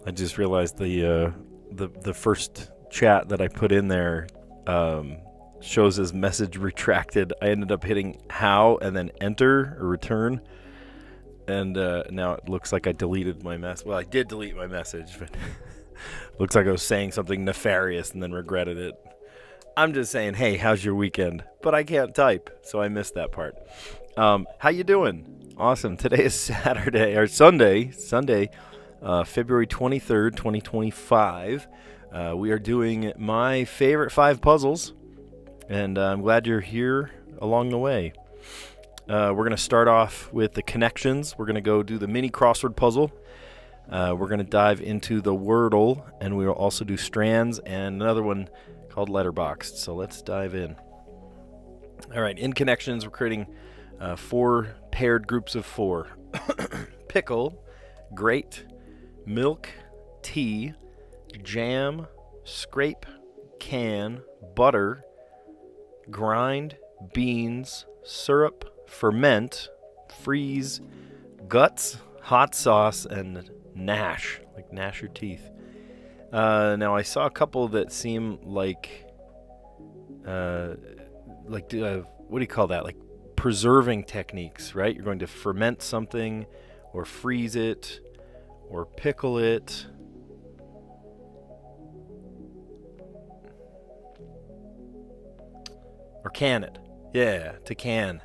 I just realized the first chat that I put in there shows as message retracted. I ended up hitting how and then enter or return, and now it looks like I deleted my message. Well, I did delete my message, but looks like I was saying something nefarious and then regretted it. I'm just saying, hey, how's your weekend? But I can't type, so I missed that part. How you doing? Awesome. Today is Sunday, February 23rd, 2025. We are doing my favorite 5 puzzles, and I'm glad you're here along the way. We're going to start off with the connections. We're going to go do the mini crossword puzzle. We're going to dive into the Wordle, and we will also do Strands and another one called Letterboxed. So let's dive in. All right, in connections, we're creating 4 paired groups of 4. Pickle, grate, milk, tea, jam, scrape, can, butter, grind, beans, syrup, ferment, freeze, guts, hot sauce, and gnash, like gnash your teeth. Now I saw a couple that seem like what do you call that? Like preserving techniques, right? You're going to ferment something, or freeze it, or pickle it. Or can it. Yeah, to can.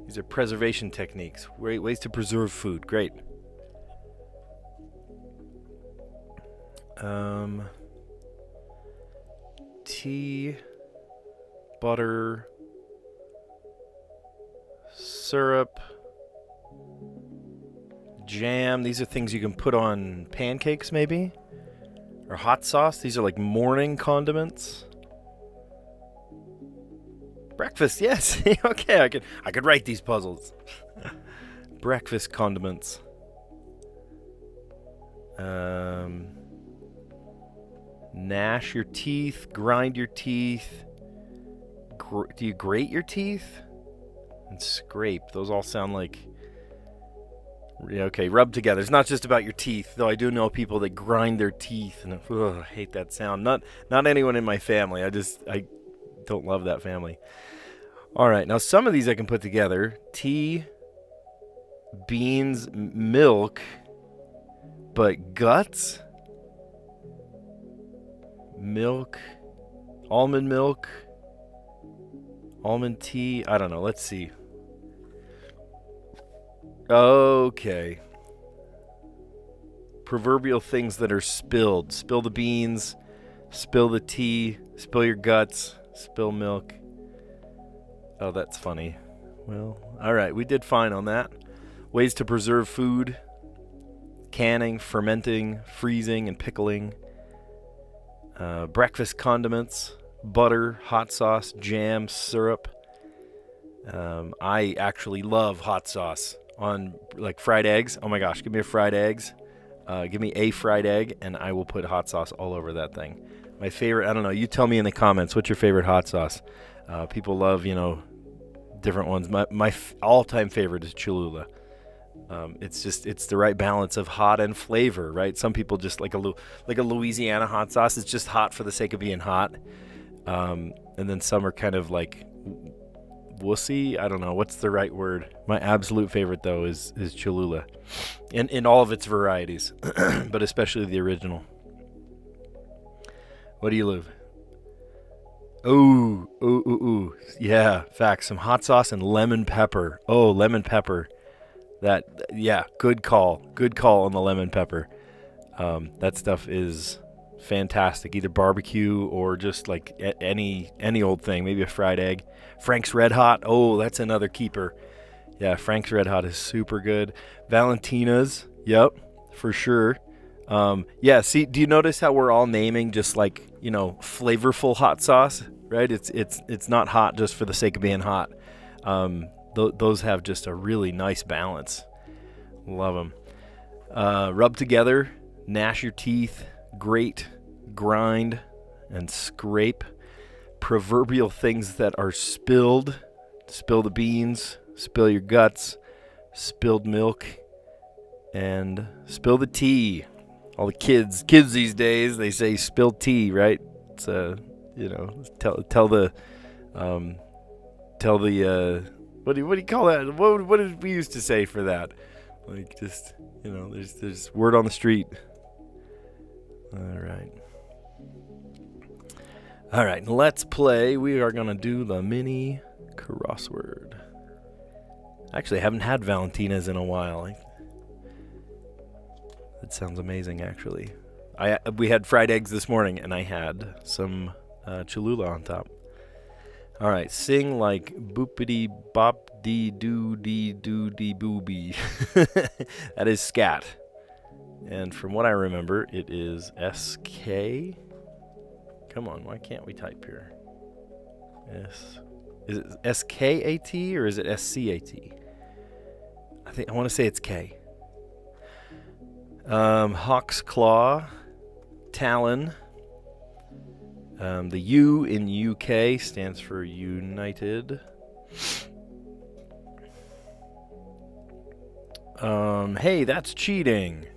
These are preservation techniques. Great ways to preserve food. Great. Tea, butter, syrup, jam. These are things you can put on pancakes, maybe, or hot sauce. These are like morning condiments. Breakfast, yes. Okay, I could write these puzzles. Breakfast condiments. Gnash your teeth, grind your teeth. Do you grate your teeth? And scrape. Those all sound like... Yeah, okay, rub together. It's not just about your teeth, though I do know people that grind their teeth, and I hate that sound. Not anyone in my family. I don't love that family. All right, now some of these I can put together. Tea, beans, milk, but guts, milk, almond tea. I don't know. Let's see. Okay. Proverbial things that are spilled. Spill the beans, spill the tea, spill your guts, spill milk. Oh, that's funny. Well, all right, we did fine on that. Ways to preserve food: canning, fermenting, freezing, and pickling. Breakfast condiments: butter, hot sauce, jam, syrup. I actually love hot sauce on like fried eggs. Oh my gosh, give me a fried eggs. Give me a fried egg, and I will put hot sauce all over that thing. My favorite, I don't know, you tell me in the comments, what's your favorite hot sauce? People love, different ones. My all-time favorite is Cholula. It's the right balance of hot and flavor, right? Some people just like a Louisiana hot sauce. It's just hot for the sake of being hot. And then some are kind of like wussy. I don't know. What's the right word? My absolute favorite, though, is Cholula. In all of its varieties, but especially the original. What do you love? Ooh. Yeah, facts. Some hot sauce and lemon pepper. Oh, lemon pepper. Good call. Good call on the lemon pepper. That stuff is fantastic. Either barbecue or just like any old thing. Maybe a fried egg. Frank's Red Hot. Oh, that's another keeper. Yeah, Frank's Red Hot is super good. Valentina's. Yep, for sure. See, do you notice how we're all naming just like, flavorful hot sauce, right? It's not hot just for the sake of being hot. Those have just a really nice balance. Love them. Rub together, gnash your teeth, grate, grind, and scrape. Proverbial things that are spilled. Spill the beans, spill your guts, spilled milk, and spill the tea. All the kids these days, they say spilled tea, right? It's you know, tell the what do you call that? What did we used to say for that? Like, just, you know, there's word on the street. All right, let's play. We are gonna do the mini crossword. Actually, I haven't had Valentina's in a while. That sounds amazing, actually. We had fried eggs this morning, and I had some Cholula on top. All right, sing like boopity bop dee doo dee doo dee booby. That is scat. And from what I remember, it is SK. Come on, why can't we type here? Is it SKAT or is it SCAT? I want to say it's K. Hawk's Claw, Talon. The U in UK stands for United. Hey, that's cheating.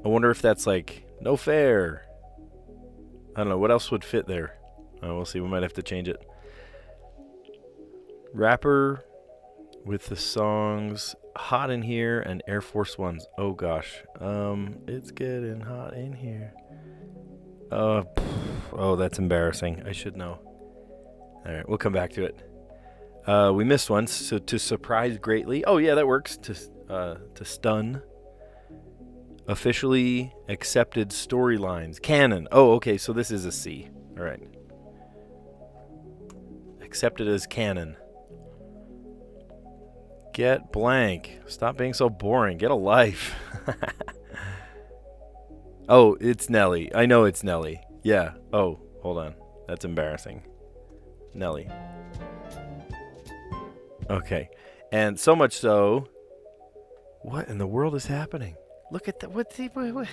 I wonder if that's like no fair. I don't know. What else would fit there? We'll see. We might have to change it. Rapper with the songs Hot in Here and Air Force Ones. Oh, gosh. It's getting hot in here. Oh, that's embarrassing. I should know. All right, we'll come back to it. We missed one, so to surprise greatly. Oh, yeah, that works. To stun. Officially accepted storylines. Canon. Oh, okay, so this is a C. All right. Accepted as canon. Get blank. Stop being so boring. Get a life. Oh, it's Nelly. I know it's Nelly. Yeah. Oh, hold on. That's embarrassing. Nelly. Okay. And so much so. What in the world is happening? Look at that. What's he? What?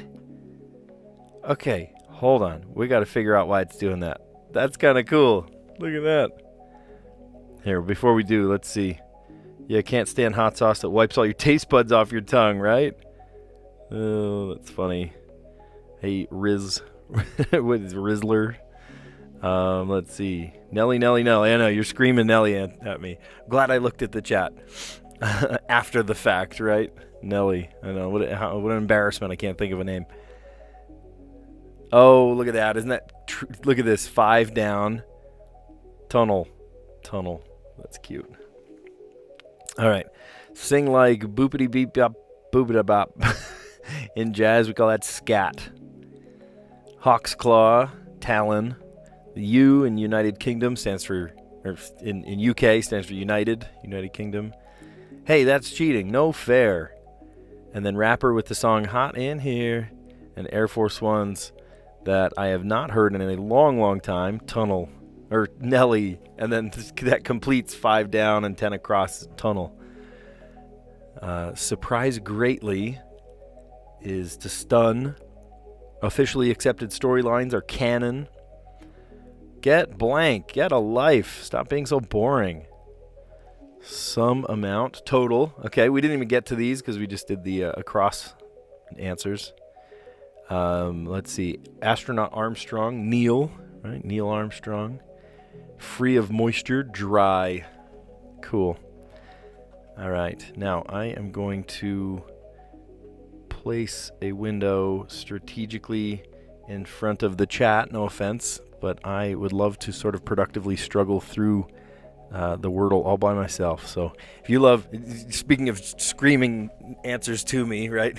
Okay. Hold on. We got to figure out why it's doing that. That's kind of cool. Look at that. Here, before we do, let's see. Yeah, can't stand hot sauce that wipes all your taste buds off your tongue, right? Oh, that's funny. Hey, Riz. What is Rizzler? Let's see. Nelly, Nelly, Nelly. I know, you're screaming Nelly at me. Glad I looked at the chat. After the fact, right? Nelly. I know. What an embarrassment. I can't think of a name. Oh, look at that. Isn't that... Look at this. 5 down. Tunnel. That's cute. All right. Sing like boopity beep bop boopity bop. In jazz, we call that scat. Hawk's Claw, Talon. The U in United Kingdom stands for, or in UK stands for United Kingdom. Hey, that's cheating. No fair. And then rapper with the song Hot in Here and Air Force Ones that I have not heard in a long, long time. Tunnel. Or Nelly. And then that completes 5 down and 10 across. Tunnel. Surprise greatly is to stun. Officially accepted storylines are canon. Get blank. Get a life. Stop being so boring. Some amount. Total. Okay, we didn't even get to these because we just did the across answers. Let's see. Astronaut Armstrong. Neil. Right? Neil Armstrong. Free of moisture. Dry. Cool. All right. Now, I am going to place a window strategically in front of the chat. No offense, but I would love to sort of productively struggle through the Wordle all by myself. So if you love, speaking of screaming answers to me, right?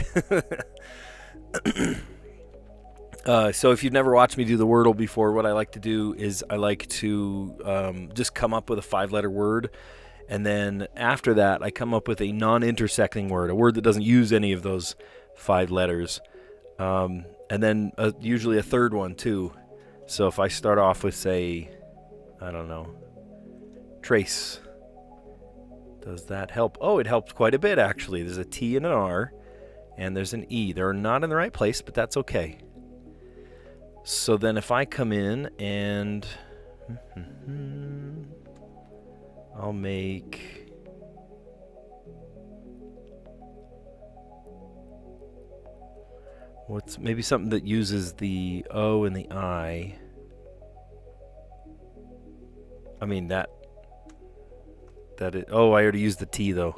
So if you've never watched me do the Wordle before, what I like to do is I like to just come up with a 5-letter word. And then after that, I come up with a non-intersecting word, a word that doesn't use any of those 5 letters. And then usually a third one, too. So if I start off with, say, I don't know, trace. Does that help? Oh, it helped quite a bit, actually. There's a T and an R, and there's an E. They're not in the right place, but that's okay. So then if I come in and I'll make What's maybe something that uses the O and the I? I mean that it. Oh, I already used the T though.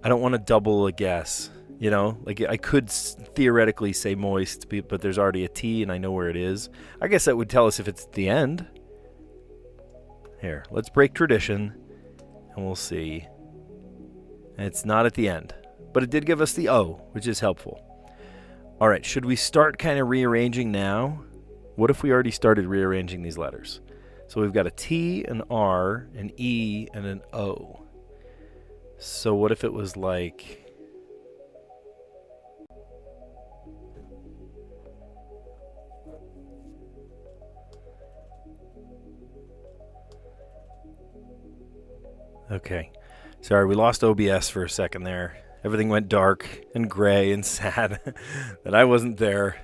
I don't want to double a guess, you know? Like, I could theoretically say moist, but there's already a T and I know where it is. I guess that would tell us if it's at the end. Here, let's break tradition and we'll see. And it's not at the end, but it did give us the O, which is helpful. All right, should we start kind of rearranging now? What if we already started rearranging these letters? So we've got a T, an R, an E, and an O. So what if it was like... Okay. Sorry, we lost OBS for a second there. Everything went dark and gray and sad that I wasn't there.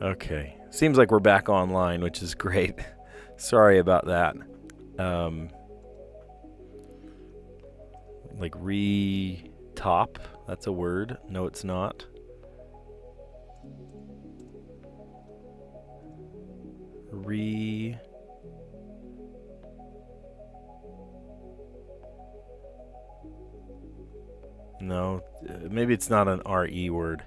Okay. Seems like we're back online, which is great. Sorry about that. Like re-top, that's a word. No, it's not. No, maybe it's not an R-E word.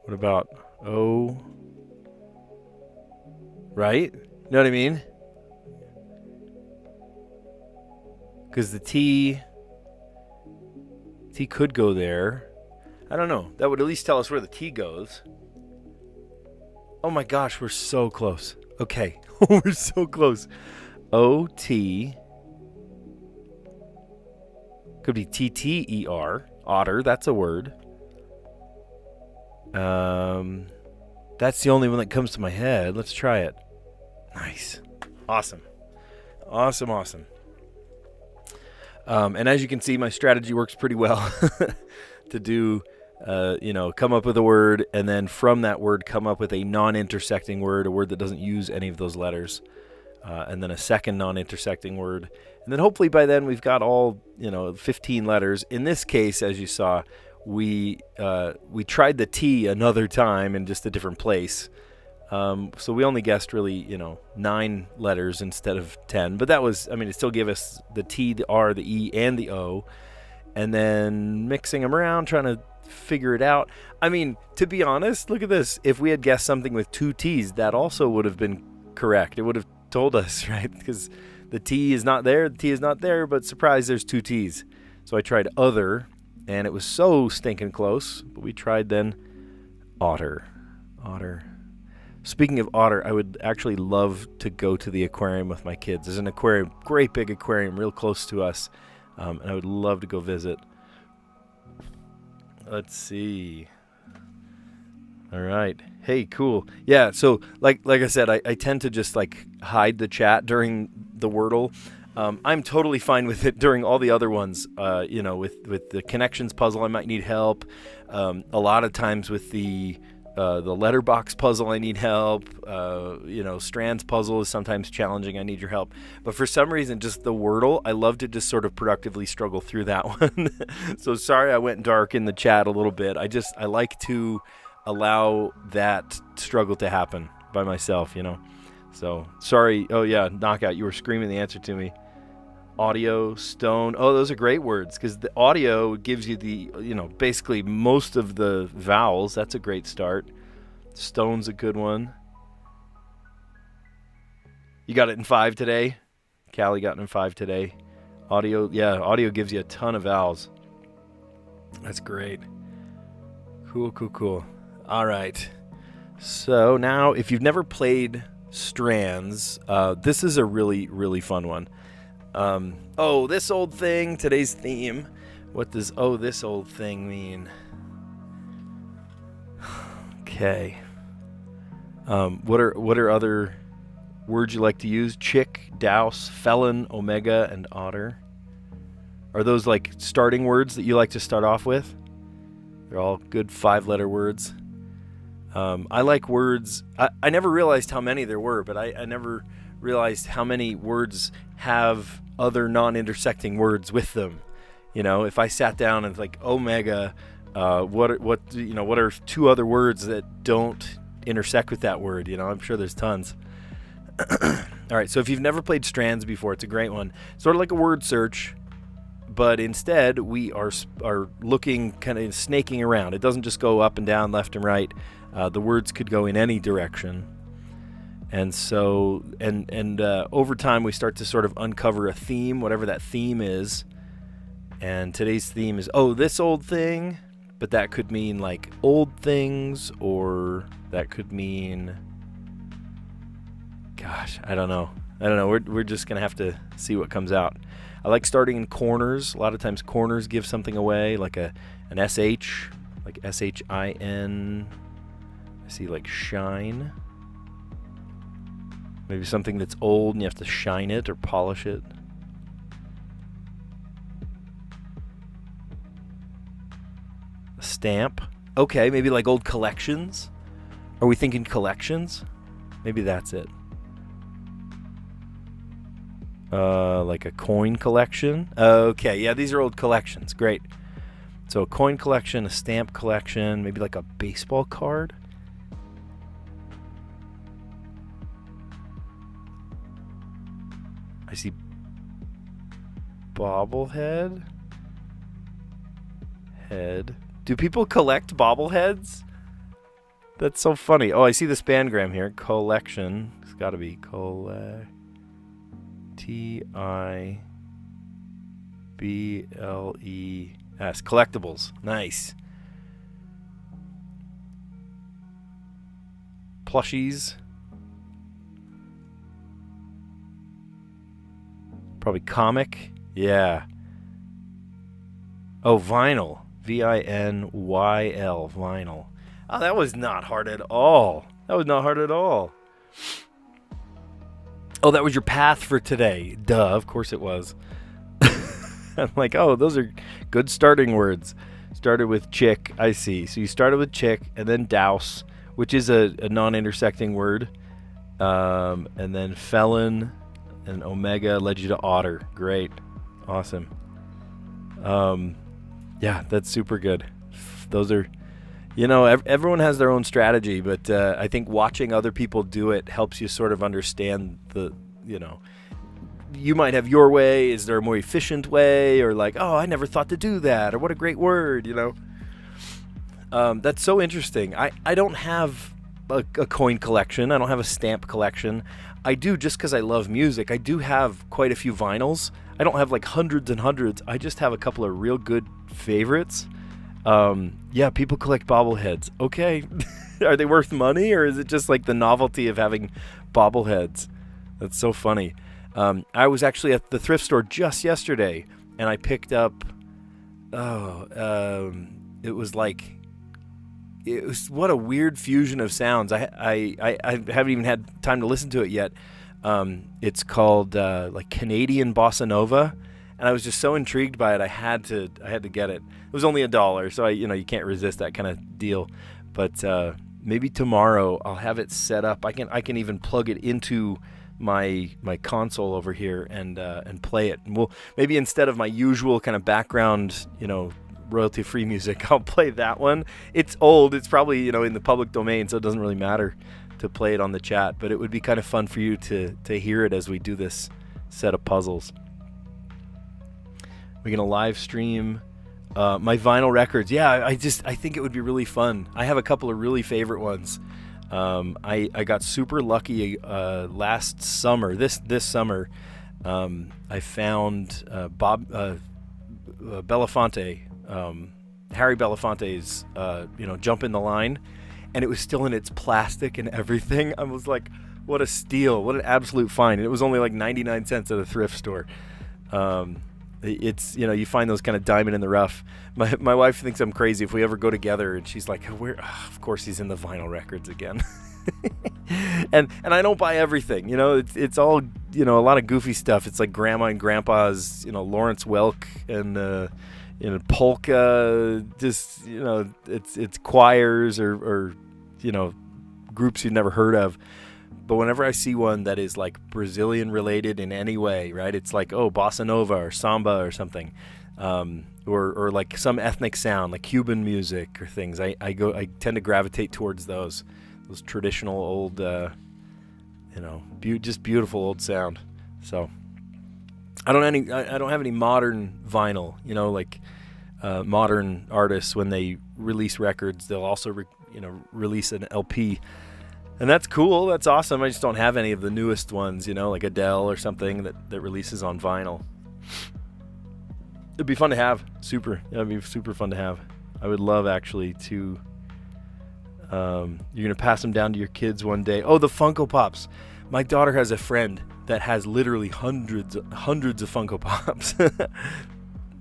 What about O? Right? You know what I mean? Because the T could go there. I don't know. That would at least tell us where the T goes. Oh my gosh, we're so close. Okay. We're so close. O-T. Could be T-T-E-R. Otter, that's a word. That's the only one that comes to my head. Let's try it. Nice. Awesome. Awesome. And as you can see, my strategy works pretty well to do, come up with a word, and then from that word come up with a non-intersecting word, a word that doesn't use any of those letters, and then a second non-intersecting word. And then hopefully by then we've got all, 15 letters. In this case, as you saw, we tried the T another time in just a different place. So we only guessed really, 9 letters instead of 10. But that was, it still gave us the T, the R, the E, and the O. And then mixing them around, trying to figure it out. To be honest, look at this. If we had guessed something with 2 T's, that also would have been correct. It would have told us, right? Because the T is not there, the T is not there, but surprise, there's 2 T's. So I tried other, and it was so stinking close. But we tried then otter. Speaking of otter, I would actually love to go to the aquarium with my kids. There's an aquarium, great big aquarium, real close to us, and I would love to go visit. Let's see. All right. Hey, cool. Yeah, so like I said, I tend to just hide the chat during the Wordle. I'm totally fine with it during all the other ones. With the connections puzzle, I might need help. A lot of times with the letterbox puzzle, I need help. Strands puzzle is sometimes challenging. I need your help. But for some reason, just the Wordle, I love to just sort of productively struggle through that one. So sorry I went dark in the chat a little bit. I like to allow that struggle to happen by myself, So sorry. Oh yeah, Knockout, you were screaming the answer to me. Audio, stone. Oh, those are great words because the audio gives you the, basically most of the vowels. That's a great start. Stone's a good one. You got it in 5 today? Callie got it in 5 today. Audio, yeah, audio gives you a ton of vowels. That's great. Cool. All right. So now, if you've never played Strands, this is a really, really fun one. This old thing, today's theme. What does this old thing mean? Okay. What are other words you like to use? Chick, douse, felon, omega, and otter. Are those like starting words that you like to start off with? They're all good 5-letter words. I like words. I never realized how many there were, but I never realized how many words have other non-intersecting words with them. You know, if I sat down and like omega, what are 2 other words that don't intersect with that word? You know, I'm sure there's tons. All right, so if you've never played Strands before, it's a great one. Sort of like a word search, but instead we are looking, kind of snaking around. It doesn't just go up and down, left and right. The words could go in any direction. And so, and over time we start to sort of uncover a theme, whatever that theme is. And today's theme is, this old thing, but that could mean like old things, or that could mean, gosh, I don't know. We're just going to have to see what comes out. I like starting in corners. A lot of times corners give something away, like an SH, like SHIN. I see like shine. Maybe something that's old and you have to shine it or polish it. A stamp. Okay, maybe like old collections. Are we thinking collections? Maybe that's it. Like a coin collection. Okay, yeah, these are old collections. Great. So a coin collection, a stamp collection, maybe like a baseball card. I see bobblehead. Head. Do people collect bobbleheads? That's so funny. Oh, I see the spangram here. Collection. It's got to be TIBLES. Collectibles. Nice. Plushies. Probably comic. Yeah. Oh, vinyl. VINYL. Vinyl. Oh, that was not hard at all. Oh, that was your path for today. Duh, of course it was. I'm like, those are good starting words. Started with chick, I see. So you started with chick and then douse, which is a non-intersecting word. And then felon and omega led you to otter. Great. Awesome. Yeah, that's super good. Those are, everyone has their own strategy, but I think watching other people do it helps you sort of understand you might have your way. Is there a more efficient way? Or like, I never thought to do that. Or what a great word, That's so interesting. I don't have a coin collection. I don't have a stamp collection. I do, just because I love music. I do have quite a few vinyls. I don't have like hundreds and hundreds. I just have a couple of real good favorites. Yeah, people collect bobbleheads. Okay. Are they worth money, or is it just like the novelty of having bobbleheads? That's so funny. I was actually at the thrift store just yesterday, and I picked up, it was what a weird fusion of sounds. I haven't even had time to listen to it yet. It's called like Canadian Bossa Nova, and I was just so intrigued by it. I had to get it. It was only $1, so you can't resist that kind of deal. But maybe tomorrow I'll have it set up. I can even plug it into my console over here and play it. And maybe instead of my usual kind of background, royalty-free music, I'll play that one. It's old. It's probably, in the public domain, so it doesn't really matter to play it on the chat, but it would be kind of fun for you to hear it as we do this set of puzzles. We're going to live stream my vinyl records. Yeah, I think it would be really fun. I have a couple of really favorite ones. I got super lucky last summer. This summer, I found Belafonte, Harry Belafonte's, Jump in the Line, and it was still in its plastic and everything. I was like, what a steal, what an absolute find. And it was only like 99 cents at a thrift store. It's, you know, you find those kind of diamond in the rough. My wife thinks I'm crazy if we ever go together, and she's like, where? Oh, of course he's in the vinyl records again. and I don't buy everything, you know. It's all, you know, a lot of goofy stuff. It's like grandma and grandpa's, you know, Lawrence Welk and you know, polka, just, you know, it's choirs or you know, groups you've never heard of. But whenever I see one that is like Brazilian related in any way, right? It's like, oh, bossa nova or samba or something, or like some ethnic sound, like Cuban music or things. I tend to gravitate towards those traditional old, you know, just beautiful old sound. So I don't have any modern vinyl, you know, like modern artists, when they release records, they'll also release an LP. And that's cool. That's awesome. I just don't have any of the newest ones, you know, like Adele or something that releases on vinyl. It'd be fun to have. It'd be super fun to have. I would love, actually, to... you're going to pass them down to your kids one day. Oh, the Funko Pops. My daughter has a friend that has literally hundreds of Funko Pops.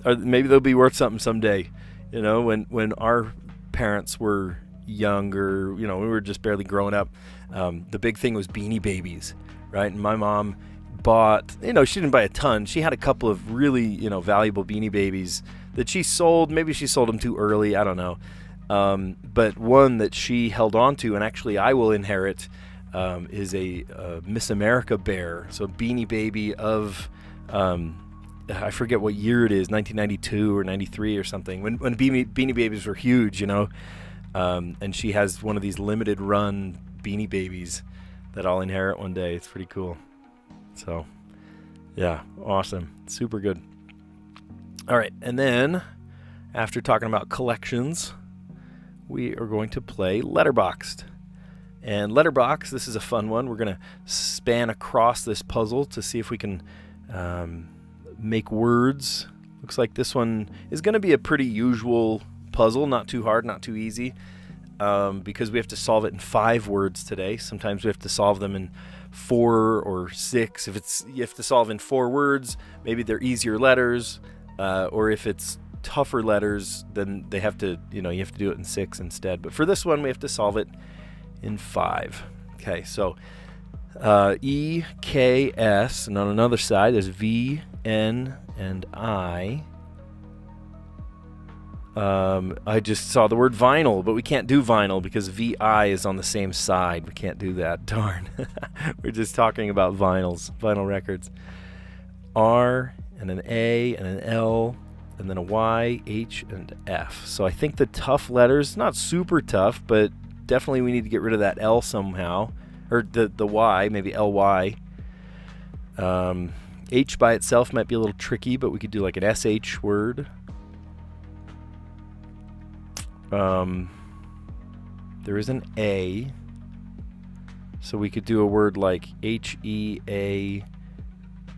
Or maybe they'll be worth something someday. You know, when our parents were younger, you know, we were just barely growing up, the big thing was Beanie Babies, right? And my mom bought, you know, she didn't buy a ton. She had a couple of really, you know, valuable Beanie Babies that she sold. Maybe she sold them too early, I don't know. But one that she held on to, and actually I will inherit, is a Miss America bear. So Beanie Baby of, I forget what year it is, 1992 or 93 or something, when Beanie Babies were huge, you know. And she has one of these limited run Beanie Babies that I'll inherit one day. It's pretty cool. So, yeah, awesome. Super good. All right, and then after talking about collections, we are going to play Letterboxd. And Letterboxd, this is a fun one. We're going to span across this puzzle to see if we can make words. Looks like this one is going to be a pretty usual puzzle, not too hard, not too easy, because we have to solve it in 5 words today. Sometimes we have to solve them in 4 or 6. If you have to solve in 4 words, maybe they're easier letters, or if it's tougher letters, then they have to, you know, you have to do it in 6 instead. But for this one, we have to solve it in 5. Okay, so E, K, S, and on another side there's V, N, and I. I just saw the word vinyl, but we can't do vinyl because VI is on the same side. We can't do that. Darn. We're just talking about vinyl records. R and an A and an L and then a Y, H, and F. So I think the tough letters, not super tough, but definitely we need to get rid of that L somehow. Or the Y, maybe LY. H by itself might be a little tricky, but we could do like an SH word. There is an A, so we could do a word like HEA.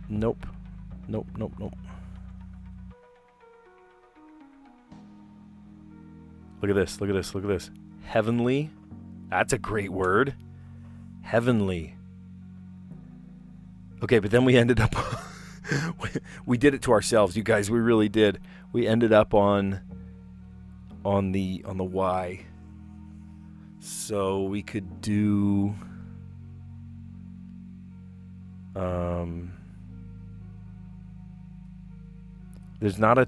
Nope. Look at this. Heavenly. That's a great word. Heavenly. Okay, but then we ended up we did it to ourselves, you guys. We really did. We ended up on the Y. So we could do there's not a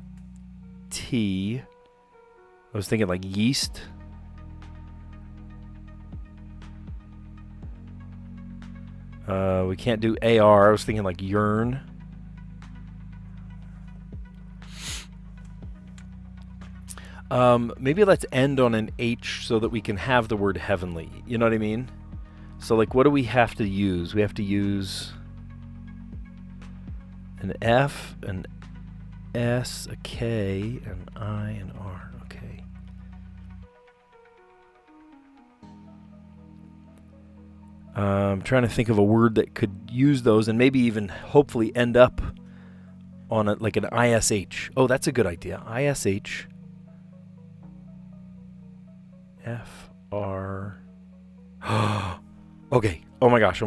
T. I was thinking like yeast. We can't do AR. I was thinking like yearn. Maybe let's end on an H so that we can have the word heavenly. You know what I mean? So like, what do we have to use? We have to use an F, an S, a K, an I, and R. Okay. I'm trying to think of a word that could use those and maybe even hopefully end up on like an ISH. Oh, that's a good idea. ISH. F R. Okay. Oh my gosh.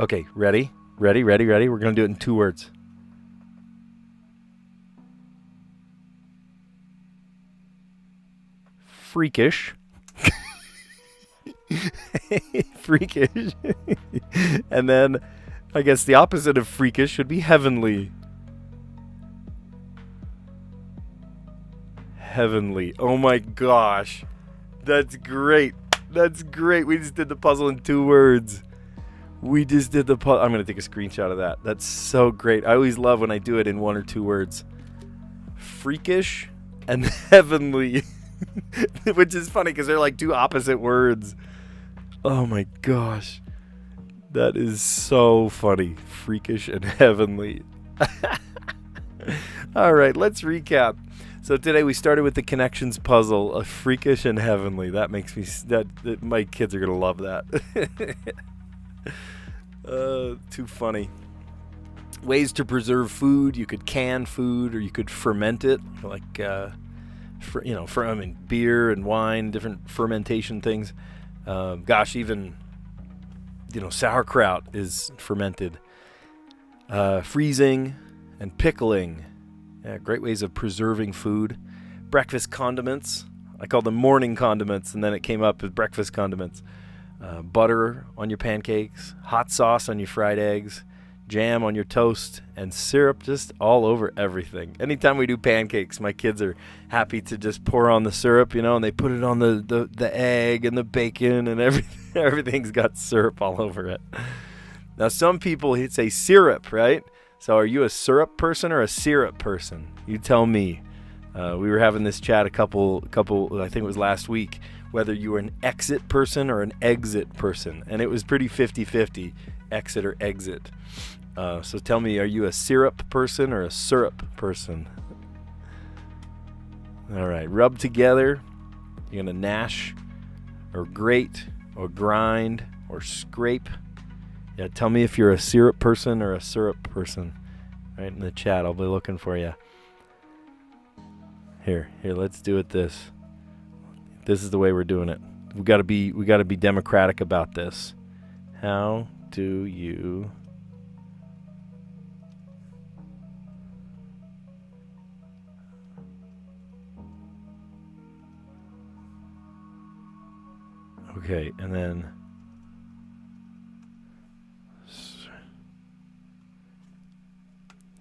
Okay. Ready. We're gonna do it in 2 words. freakish. Freakish. And then I guess the opposite of freakish should be heavenly. Heavenly. Oh my gosh. That's great. That's great. We just did the puzzle in 2 words. We just did the puzzle. I'm going to take a screenshot of that. That's so great. I always love when I do it in 1 or 2 words. Freakish and heavenly. Which is funny because they're like 2 opposite words. Oh my gosh. That is so funny. Freakish and heavenly. All right, let's recap. So today we started with the connections puzzle, a freakish and heavenly. That makes me my kids are gonna love that. Too funny. Ways to preserve food: you could can food, or you could ferment it, like beer and wine, different fermentation things. Even sauerkraut is fermented. Freezing and pickling. Yeah, great ways of preserving food. Breakfast condiments. I called them morning condiments, and then it came up as breakfast condiments. Butter on your pancakes, hot sauce on your fried eggs, jam on your toast, and syrup just all over everything. Anytime we do pancakes, my kids are happy to just pour on the syrup, and they put it on the egg and the bacon, and everything's got syrup all over it. Now, some people say syrup, right? So are you a syrup person or a syrup person? You tell me. We were having this chat a couple, I think it was last week, whether you were an exit person or an exit person. And it was pretty 50-50, exit or exit. So tell me, are you a syrup person or a syrup person? All right, rub together. You're going to gnash or grate or grind or scrape. Yeah, tell me if you're a syrup person or a syrup person. Right in the chat, I'll be looking for you. Here, let's do it this. This is the way we're doing it. We got to be democratic about this. How do you Okay, and then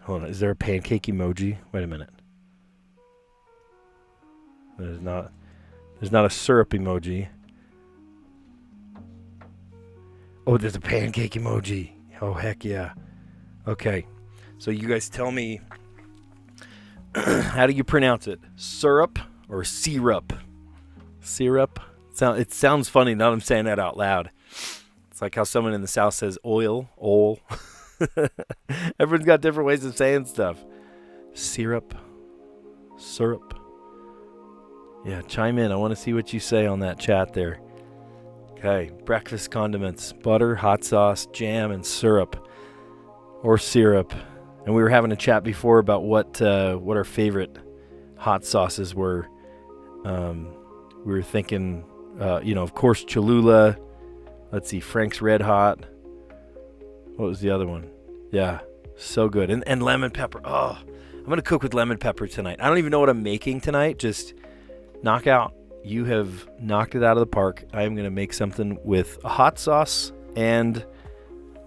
hold on, is there a pancake emoji? Wait a minute. There's not a syrup emoji. Oh, there's a pancake emoji. Oh, heck yeah. Okay. So you guys tell me, how do you pronounce it? Syrup or syrup? Syrup? It sounds funny now that I'm saying that out loud. It's like how someone in the South says oil. Everyone's got different ways of saying stuff. Syrup. Syrup. Yeah, chime in. I want to see what you say on that chat there. Okay, breakfast condiments, butter, hot sauce, jam, and syrup. Or syrup. And we were having a chat before about what our favorite hot sauces were. We were thinking, of course, Cholula. Let's see, Frank's Red Hot. What was the other one? Yeah, so good. And lemon pepper. Oh, I'm going to cook with lemon pepper tonight. I don't even know what I'm making tonight. Just knock out. You have knocked it out of the park. I am going to make something with a hot sauce and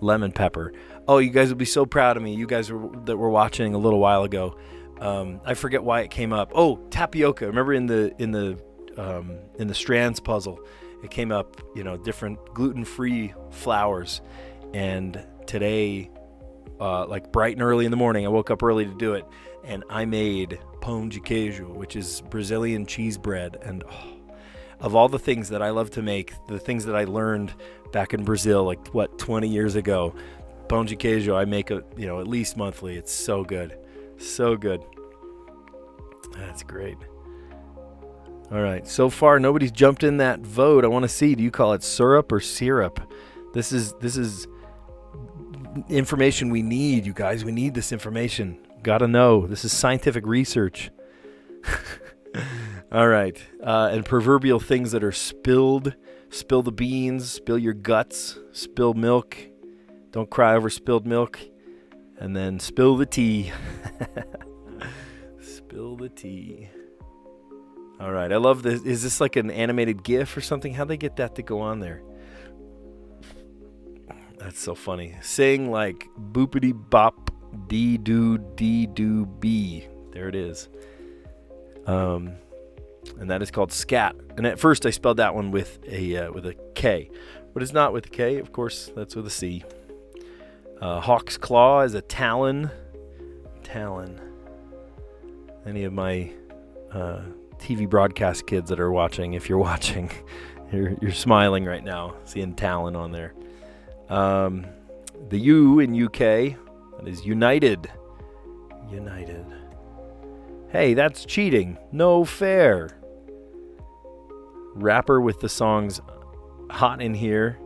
lemon pepper. Oh, you guys will be so proud of me. You guys that were watching a little while ago. I forget why it came up. Oh, tapioca. Remember in the Strands puzzle, it came up, different gluten-free flours. And today, like bright and early in the morning, I woke up early to do it, and I made pão de queijo, which is Brazilian cheese bread. And of all the things that I love to make, the things that I learned back in Brazil, 20 years ago, pão de queijo I make at least monthly. It's so good, so good. That's great. All right, so far nobody's jumped in that vote. I want to see, do you call it syrup or syrup? This is information we need, you guys. We need this information. Gotta know. This is scientific research. All right. And proverbial things that are spilled. Spill the beans. Spill your guts. Spill milk. Don't cry over spilled milk. And then spill the tea. Spill the tea. All right. I love this. Is this like an animated GIF or something? How'd they get that to go on there? That's so funny. Sing like boopity bop dee doo bee. There it is. And that is called scat. And at first I spelled that one with a K, but it's not with a K. Of course, that's with a C. Hawk's claw is a talon. Talon. Any of my TV broadcast kids that are watching, if you're watching, you're smiling right now, seeing talon on there. The U in UK, that is united. United. Hey, that's cheating. No fair. Rapper with the songs Hot in Here,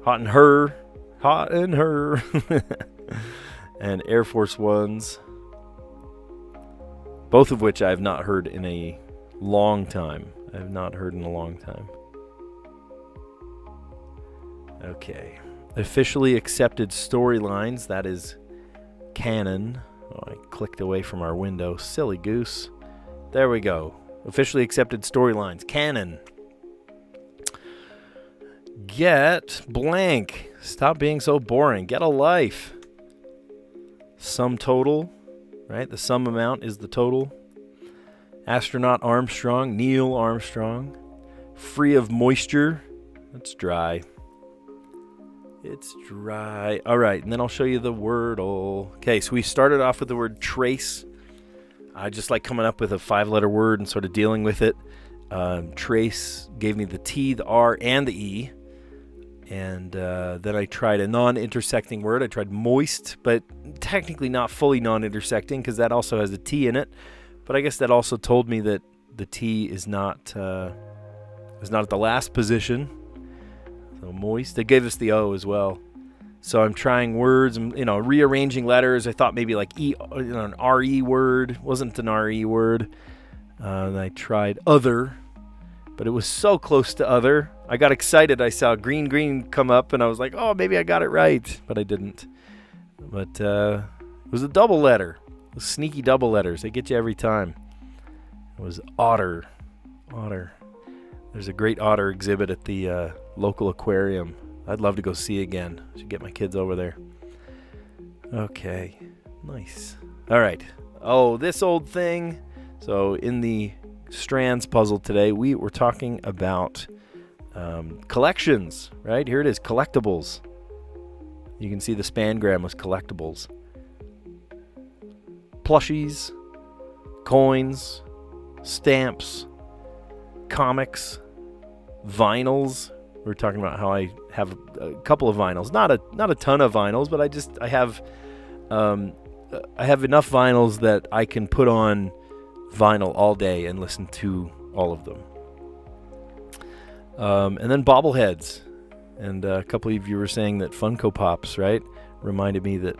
Hot in Her, Hot in Her, and Air Force Ones. Both of which I have not heard in a long time. I have not heard in a long time. Okay. Officially accepted storylines. That is canon. Oh, I clicked away from our window. Silly goose. There we go. Officially accepted storylines. Canon. Get blank. Stop being so boring. Get a life. Sum total. Right? The sum amount is the total. Astronaut Armstrong. Neil Armstrong. Free of moisture. That's dry. It's dry. All right, and then I'll show you the Wordle. Okay, so we started off with the word trace. I just like coming up with a 5-letter word and sort of dealing with it. Trace gave me the T, the R, and the E. And then I tried a non-intersecting word. I tried moist, but technically not fully non-intersecting because that also has a T in it. But I guess that also told me that the T is not at the last position. So moist. They gave us the O as well. So I'm trying words and rearranging letters. I thought maybe like an RE word. Wasn't an RE word. And I tried other, but it was so close to other. I got excited. I saw green come up, and I was like, oh, maybe I got it right, but I didn't. But it was a double letter. Those sneaky double letters. They get you every time. It was otter. Otter. There's a great otter exhibit at the local aquarium. I'd love to go see again. Should get my kids over there. Okay. Nice. All right. Oh, this old thing. So in the Strands puzzle today, we were talking about collections, right? Here it is, collectibles. You can see the spangram was collectibles. Plushies, coins, stamps, comics, vinyls. We were talking about how I have a couple of vinyls, not a ton of vinyls, but I have enough vinyls that I can put on vinyl all day and listen to all of them. And then bobbleheads, and a couple of you were saying that Funko Pops, right? Reminded me that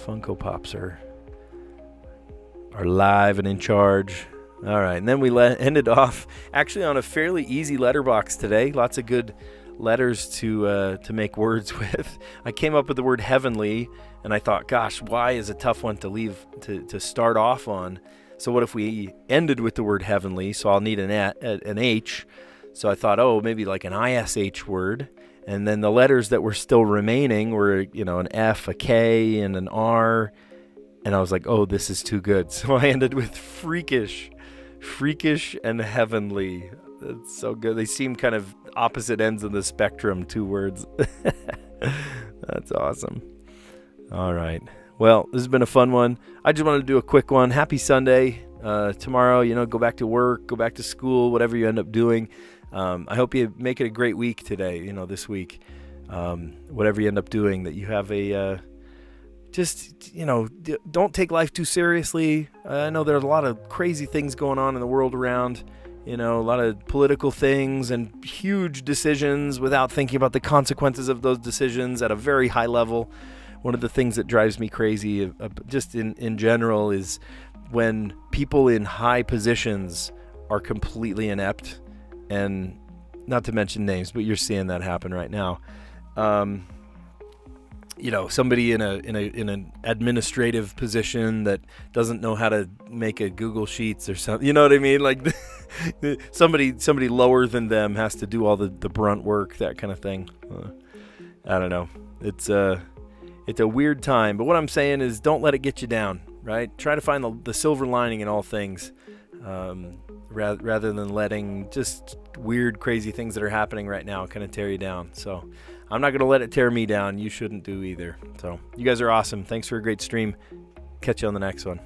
Funko Pops are live and in charge. All right, and then we ended off actually on a fairly easy letterbox today. Lots of good letters to make words with. I came up with the word heavenly, and I thought, gosh, why is a tough one to leave to start off on? So what if we ended with the word heavenly? So I'll need an H. So I thought, maybe like an ISH word. And then the letters that were still remaining were, an F, a K, and an R. And I was like, this is too good. So I ended with freakish and heavenly. That's so good. They seem kind of opposite ends of the spectrum, 2 words. That's awesome. All right. Well, this has been a fun one. I just wanted to do a quick one. Happy Sunday. Tomorrow, go back to work, go back to school, whatever you end up doing. I hope you make it a great week today, this week. Whatever you end up doing, that you have don't take life too seriously. I know there's a lot of crazy things going on in the world around, a lot of political things and huge decisions without thinking about the consequences of those decisions at a very high level. One of the things that drives me crazy just in general is when people in high positions are completely inept, and not to mention names, but you're seeing that happen right now. somebody in an administrative position that doesn't know how to make a Google Sheets or something. You know what I mean? Like somebody lower than them has to do all the brunt work, that kind of thing. I don't know. It's a weird time, but what I'm saying is don't let it get you down, right? Try to find the silver lining in all things, rather than letting just weird, crazy things that are happening right now kind of tear you down. So I'm not going to let it tear me down. You shouldn't do either. So you guys are awesome. Thanks for a great stream. Catch you on the next one.